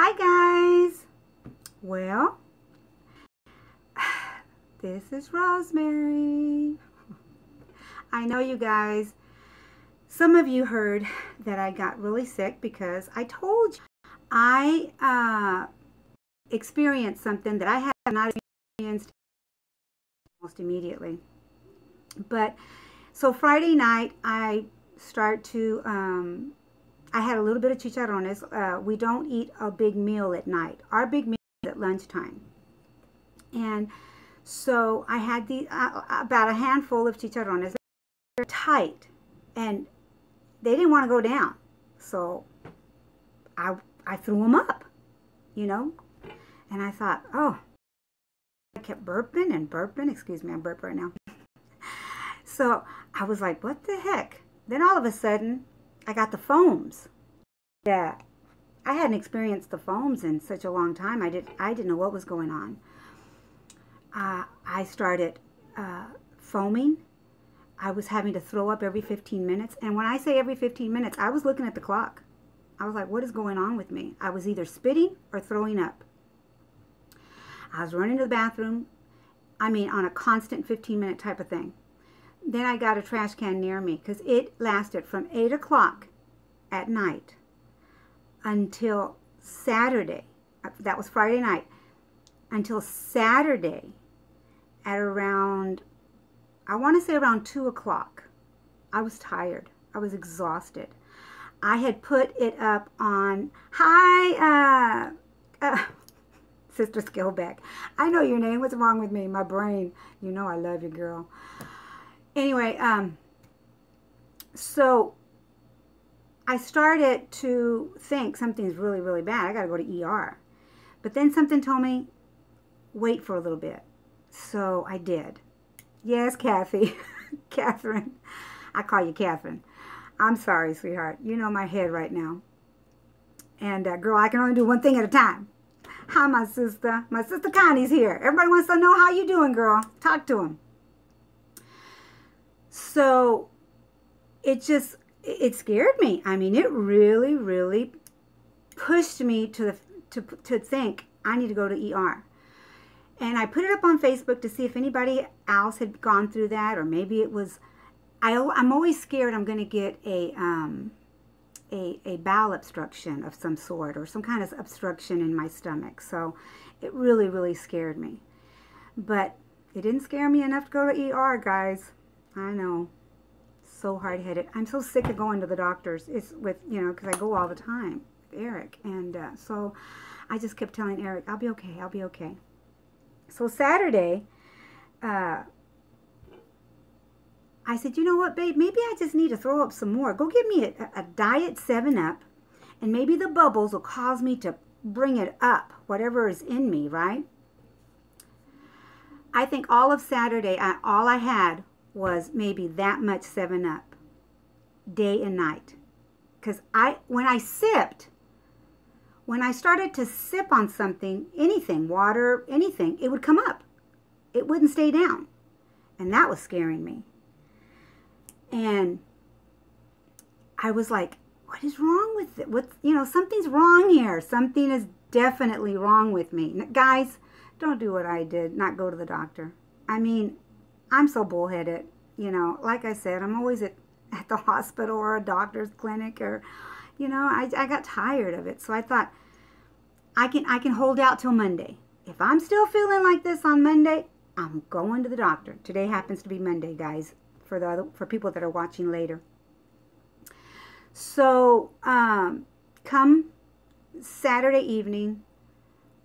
Hi guys. Well, this is Rosemary. I know you guys, some of you heard that I got really sick because I told you I experienced something that I had not experienced almost immediately. But so Friday night I start to I had a little bit of chicharrones. We don't eat a big meal at night. Our big meal is at lunchtime. And so I had about a handful of chicharrones. They're tight, and they didn't want to go down. So I threw them up, you know. And I thought, oh, I kept burping and burping. Excuse me, I'm burping right now. So I was like, what the heck? Then all of a sudden, I got the foams. Yeah, I hadn't experienced the foams in such a long time. I didn't know what was going on. I started foaming. I was having to throw up every 15 minutes. And when I say every 15 minutes, I was looking at the clock. I was like, what is going on with me? I was either spitting or throwing up. I was running to the bathroom. I mean, on a constant 15-minute type of thing. Then I got a trash can near me because it lasted from 8 o'clock at night until Saturday. That was Friday night. Until Saturday at around, I want to say around 2 o'clock. I was tired. I was exhausted. I had put it up on, hi, Sister Skillback. I know your name. What's wrong with me? My brain. You know I love you, girl. Anyway, so I started to think something's really, really bad. I got to go to ER. But then something told me, wait for a little bit. So I did. Yes, Kathy. Catherine. I call you Catherine. I'm sorry, sweetheart. You know my head right now. And, girl, I can only do one thing at a time. Hi, my sister. My sister Connie's here. Everybody wants to know how you doing, girl. Talk to them. So it scared me. I mean, it really, really pushed me to think I need to go to ER. And I put it up on Facebook to see if anybody else had gone through that, or maybe it was. I'm always scared I'm going to get a bowel obstruction of some sort, or some kind of obstruction in my stomach. So it really, really scared me. But it didn't scare me enough to go to ER, guys. I know. So hard-headed. I'm so sick of going to the doctors. It's with, you know, because I go all the time with Eric. And so I just kept telling Eric, I'll be okay. I'll be okay. So Saturday, I said, you know what, babe? Maybe I just need to throw up some more. Go get me a Diet 7-Up, and maybe the bubbles will cause me to bring it up, whatever is in me, right? I think all of Saturday, all I had was maybe that much 7-Up, day and night. Because when I started to sip on something, anything, water, anything, it would come up. It wouldn't stay down. And that was scaring me. And I was like, what is wrong with it? Something's wrong here. Something is definitely wrong with me. Guys, don't do what I did, not go to the doctor. I mean, I'm so bullheaded. You know, like I said, I'm always at the hospital or a doctor's clinic, or, you know, I got tired of it. So I thought, I can hold out till Monday. If I'm still feeling like this on Monday, I'm going to the doctor. Today happens to be Monday, guys, for people that are watching later. So, come Saturday evening,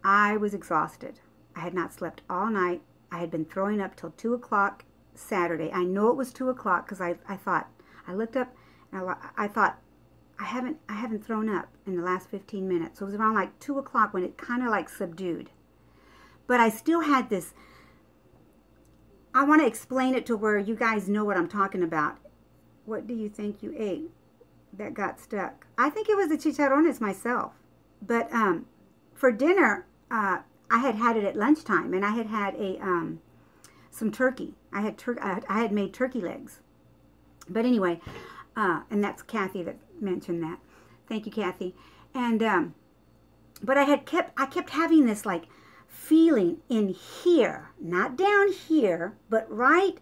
I was exhausted. I had not slept all night. I had been throwing up till 2 o'clock Saturday. I know it was 2 o'clock because I thought, I looked up and I thought, I haven't thrown up in the last 15 minutes. So it was around like 2 o'clock when it kind of like subdued. But I still had this, I want to explain it to where you guys know what I'm talking about. What do you think you ate that got stuck? I think it was the chicharrones myself. But for dinner, I had it at lunchtime, and I had some turkey. I had made turkey legs. But anyway, and that's Kathy that mentioned that. Thank you, Kathy. And But I kept having this like feeling in here, not down here, but right,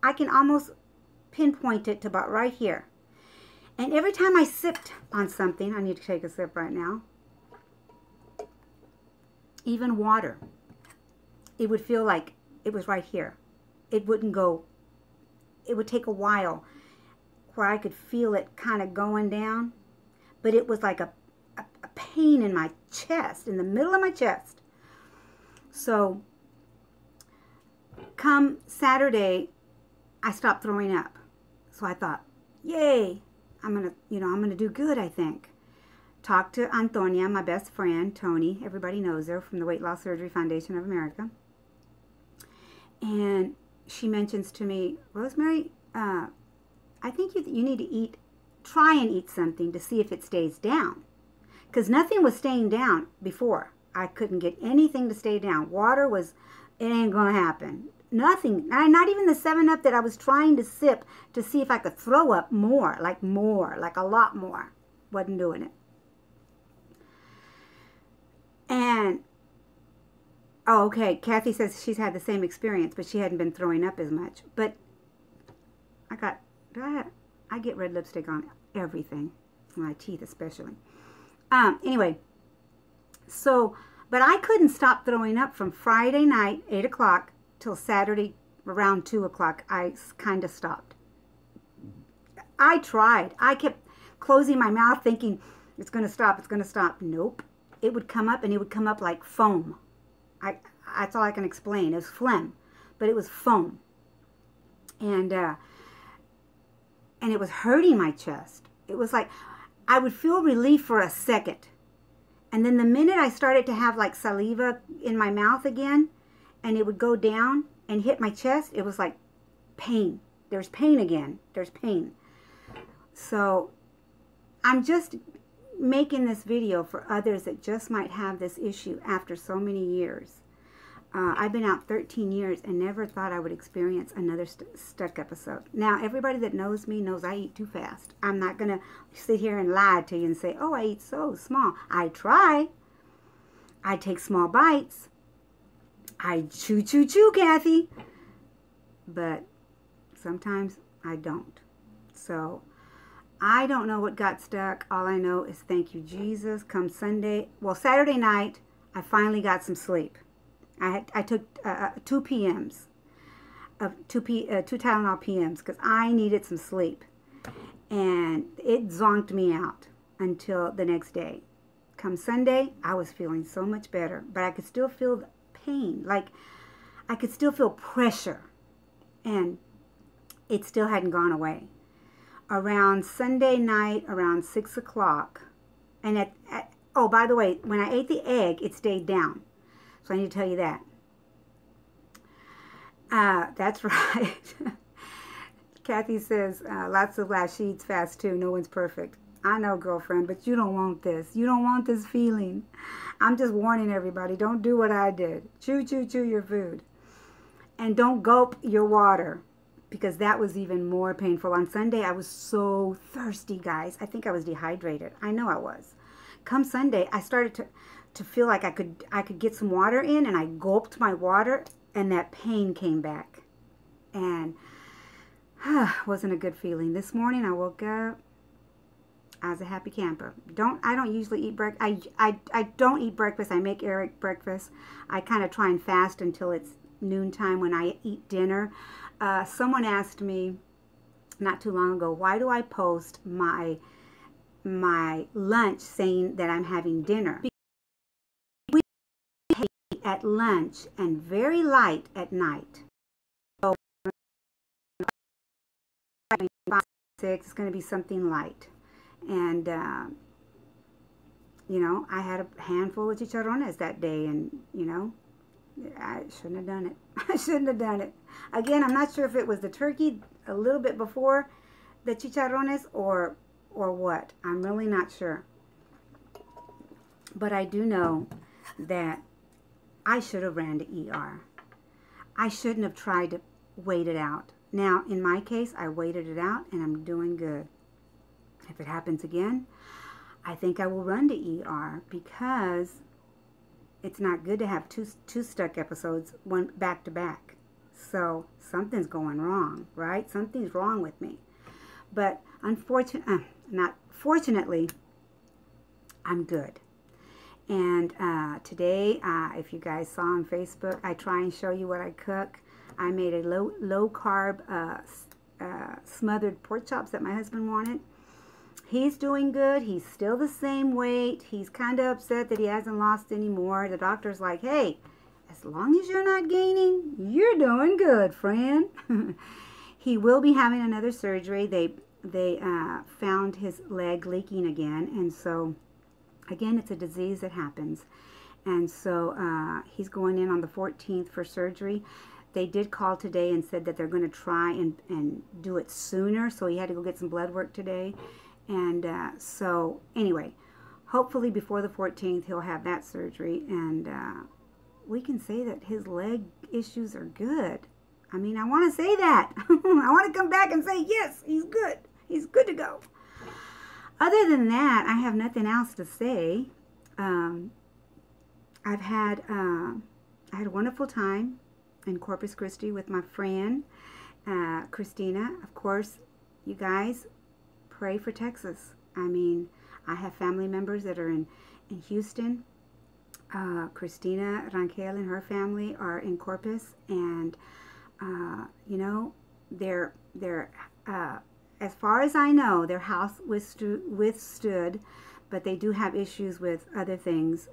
I can almost pinpoint it to about right here. And every time I sipped on something, I need to take a sip right now, even water, it would feel like it was right here. It wouldn't go, it would take a while where I could feel it kind of going down, but it was like a pain in my chest, in the middle of my chest. So come Saturday, I stopped throwing up. So I thought, yay, I'm gonna do good, I think. Talked to Antonia, my best friend, Tony. Everybody knows her from the Weight Loss Surgery Foundation of America. And she mentions to me, Rosemary, I think you need to try and eat something to see if it stays down. Because nothing was staying down before. I couldn't get anything to stay down. Water was, it ain't going to happen. Nothing. Not even the 7-Up that I was trying to sip to see if I could throw up more, like a lot more. Wasn't doing it. And, oh, okay, Kathy says she's had the same experience, but she hadn't been throwing up as much. But I get red lipstick on everything, my teeth especially. Anyway, so, but I couldn't stop throwing up from Friday night, 8 o'clock, till Saturday around 2 o'clock. I kind of stopped. I tried. I kept closing my mouth thinking, it's going to stop, it's going to stop. Nope. It would come up, and it would come up like foam. That's all I can explain. It was phlegm, but it was foam. And it was hurting my chest. It was like, I would feel relief for a second. And then the minute I started to have like saliva in my mouth again, and it would go down and hit my chest, it was like pain. There's pain again. There's pain. So I'm just making this video for others that just might have this issue after so many years. I've been out 13 years and never thought I would experience another stuck episode. Now, everybody that knows me knows I eat too fast. I'm not going to sit here and lie to you and say, oh, I eat so small. I try. I take small bites. I chew, Kathy. But sometimes I don't. So I don't know what got stuck. All I know is thank you, Jesus. Come Sunday, well, Saturday night, I finally got some sleep. I took 2 PMs, two Tylenol PMs, because I needed some sleep. And it zonked me out until the next day. Come Sunday, I was feeling so much better. But I could still feel the pain. Like, I could still feel pressure. And it still hadn't gone away. Around Sunday night, around 6 o'clock, and oh, by the way, when I ate the egg, it stayed down. So I need to tell you that. That's right. Kathy says, lots of laughs. She eats fast too. No one's perfect. I know, girlfriend, but you don't want this. You don't want this feeling. I'm just warning everybody. Don't do what I did. Chew your food. And don't gulp your water, because that was even more painful. On Sunday, I was so thirsty, guys. I think I was dehydrated. I know I was. Come Sunday, I started to feel like I could get some water in, and I gulped my water, and that pain came back. And wasn't a good feeling. This morning I woke up, I was a happy camper. I don't usually eat breakfast. I don't eat breakfast. I make Eric breakfast. I kind of try and fast until it's noontime when I eat dinner. Someone asked me not too long ago, why do I post my lunch saying that I'm having dinner? We eat at lunch and very light at night. So 5, 6, it's going to be something light. And, you know, I had a handful of chicharrones that day, and, you know, I shouldn't have done it. I shouldn't have done it. Again, I'm not sure if it was the turkey a little bit before the chicharrones or what. I'm really not sure. But I do know that I should have ran to ER. I shouldn't have tried to wait it out. Now, in my case, I waited it out, and I'm doing good. If it happens again, I think I will run to ER because it's not good to have two stuck episodes one back to back. So something's going wrong, right? Something's wrong with me. But fortunately, I'm good. And today, if you guys saw on Facebook, I try and show you what I cook. I made a low carb smothered pork chops that my husband wanted. He's doing good. He's still the same weight. He's kind of upset that he hasn't lost any more. The doctor's like, hey, as long as you're not gaining, you're doing good, friend. He will be having another surgery. They found his leg leaking again. And so, again, it's a disease that happens. And so he's going in on the 14th for surgery. They did call today and said that they're going to try and do it sooner. So he had to go get some blood work today. And so, anyway, hopefully before the 14th, he'll have that surgery. And we can say that his leg issues are good. I mean, I want to say that. I want to come back and say, yes, he's good. He's good to go. Other than that, I have nothing else to say. I had a wonderful time in Corpus Christi with my friend, Christina. Of course, you guys, pray for Texas. I mean, I have family members that are in Houston. Christina Rangel and her family are in Corpus, and you know, they're as far as I know, their house withstood, but they do have issues with other things,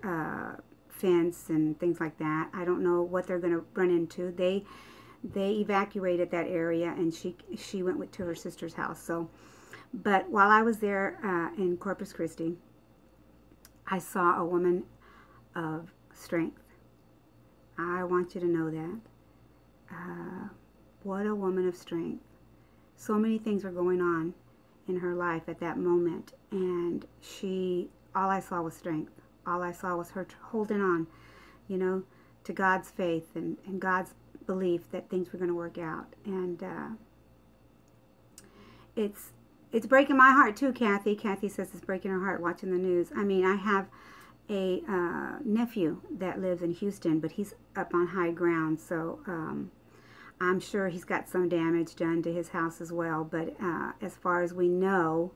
fence and things like that. I don't know what they're going to run into. They evacuated that area, and she went to her sister's house. So. But while I was there in Corpus Christi, I saw a woman of strength. I want you to know that. What a woman of strength. So many things were going on in her life at that moment. And all I saw was strength. All I saw was her holding on, you know, to God's faith and God's belief that things were going to work out. And it's breaking my heart too, Kathy. Kathy says it's breaking her heart watching the news. I mean, I have a nephew that lives in Houston, but he's up on high ground, so I'm sure he's got some damage done to his house as well. But as far as we know,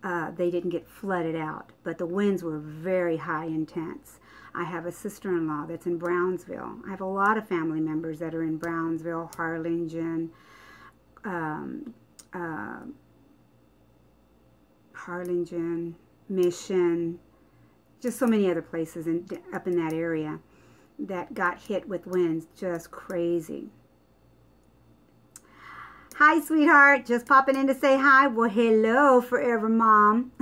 they didn't get flooded out, but the winds were very high, intense. I have a sister-in-law that's in Brownsville. I have a lot of family members that are in Brownsville, Harlingen, Mission, just so many other places up in that area that got hit with winds, just crazy. Hi, sweetheart. Just popping in to say hi. Well, hello, Forever Mom.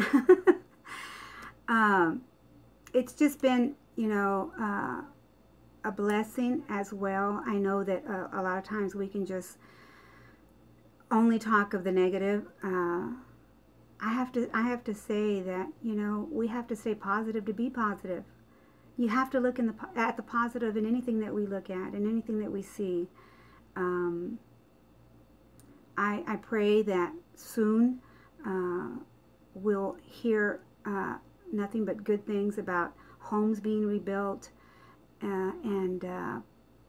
It's just been, you know, a blessing as well. I know that a lot of times we can just only talk of the negative. I have to say that, you know, we have to stay positive to be positive. You have to look at the positive in anything that we look at and anything that we see. I pray that soon we'll hear nothing but good things about homes being rebuilt and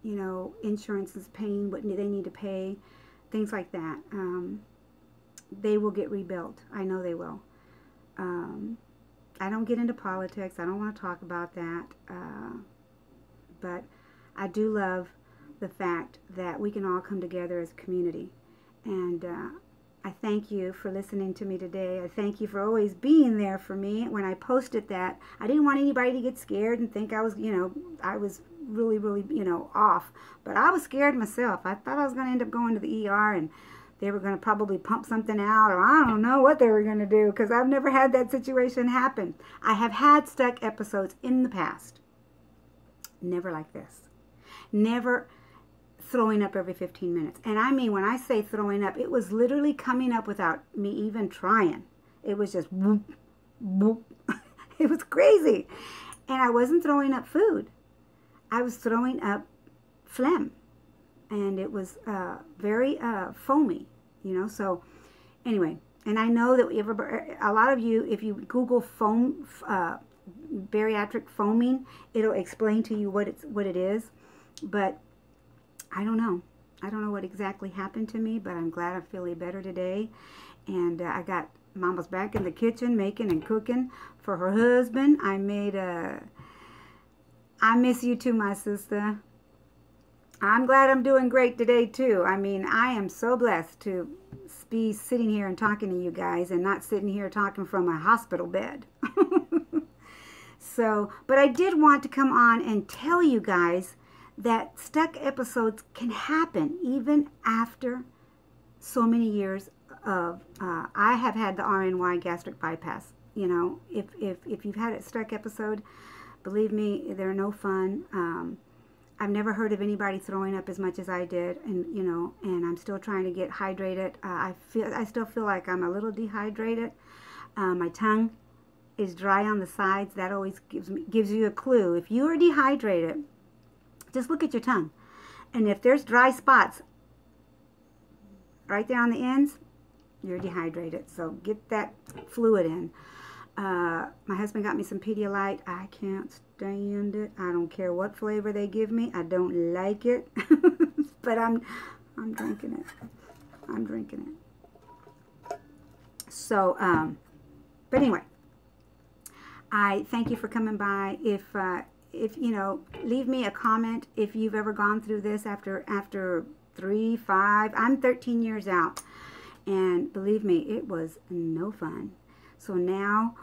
you know, insurance is paying what they need to pay, things like that. They will get rebuilt. I know they will. I don't get into politics. I don't want to talk about that. But I do love the fact that we can all come together as a community. And I thank you for listening to me today. I thank you for always being there for me. When I posted that, I didn't want anybody to get scared and think I was, you know, I was really, you know, off. But I was scared myself. I thought I was going to end up going to the ER and they were going to probably pump something out, or I don't know what they were going to do, because I've never had that situation happen. I have had stuck episodes in the past. Never like this. Never throwing up every 15 minutes. And I mean, when I say throwing up, it was literally coming up without me even trying. It was just whoop, whoop. It was crazy. And I wasn't throwing up food. I was throwing up phlegm. And it was very foamy, you know. So anyway, And I know that a lot of you, if you Google foam, bariatric foaming, it'll explain to you what it is. But I don't know. I don't know what exactly happened to me, but I'm glad I'm feeling better today. And I got Mama's back in the kitchen making and cooking for her husband. I made I miss you too, my sister. I'm glad I'm doing great today too. I mean, I am so blessed to be sitting here and talking to you guys and not sitting here talking from a hospital bed. So, but I did want to come on and tell you guys that stuck episodes can happen even after so many years of, I have had the Rn.y gastric bypass. You know, if you've had a stuck episode, believe me, they're no fun. I've never heard of anybody throwing up as much as I did, and you know, and I'm still trying to get hydrated. I still feel like I'm a little dehydrated. My tongue is dry on the sides. That always gives you a clue. If you are dehydrated, just look at your tongue, and if there's dry spots right there on the ends, you're dehydrated. So get that fluid in. My husband got me some Pedialyte. I can't stand it. I don't care what flavor they give me. I don't like it. But I'm drinking it. I'm drinking it. So, but anyway, I thank you for coming by. If you know, leave me a comment if you've ever gone through this after 3, 5. I'm 13 years out, and believe me, it was no fun. So now,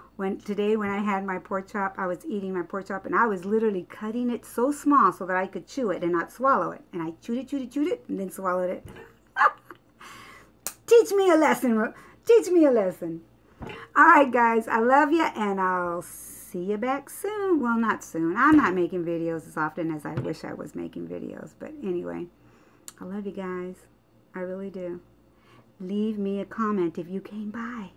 today when I had my pork chop, I was eating my pork chop, and I was literally cutting it so small so that I could chew it and not swallow it. And I chewed it, and then swallowed it. Teach me a lesson. Teach me a lesson. All right, guys, I love you, and I'll see you back soon. Well, not soon. I'm not making videos as often as I wish I was making videos. But anyway, I love you guys. I really do. Leave me a comment if you came by.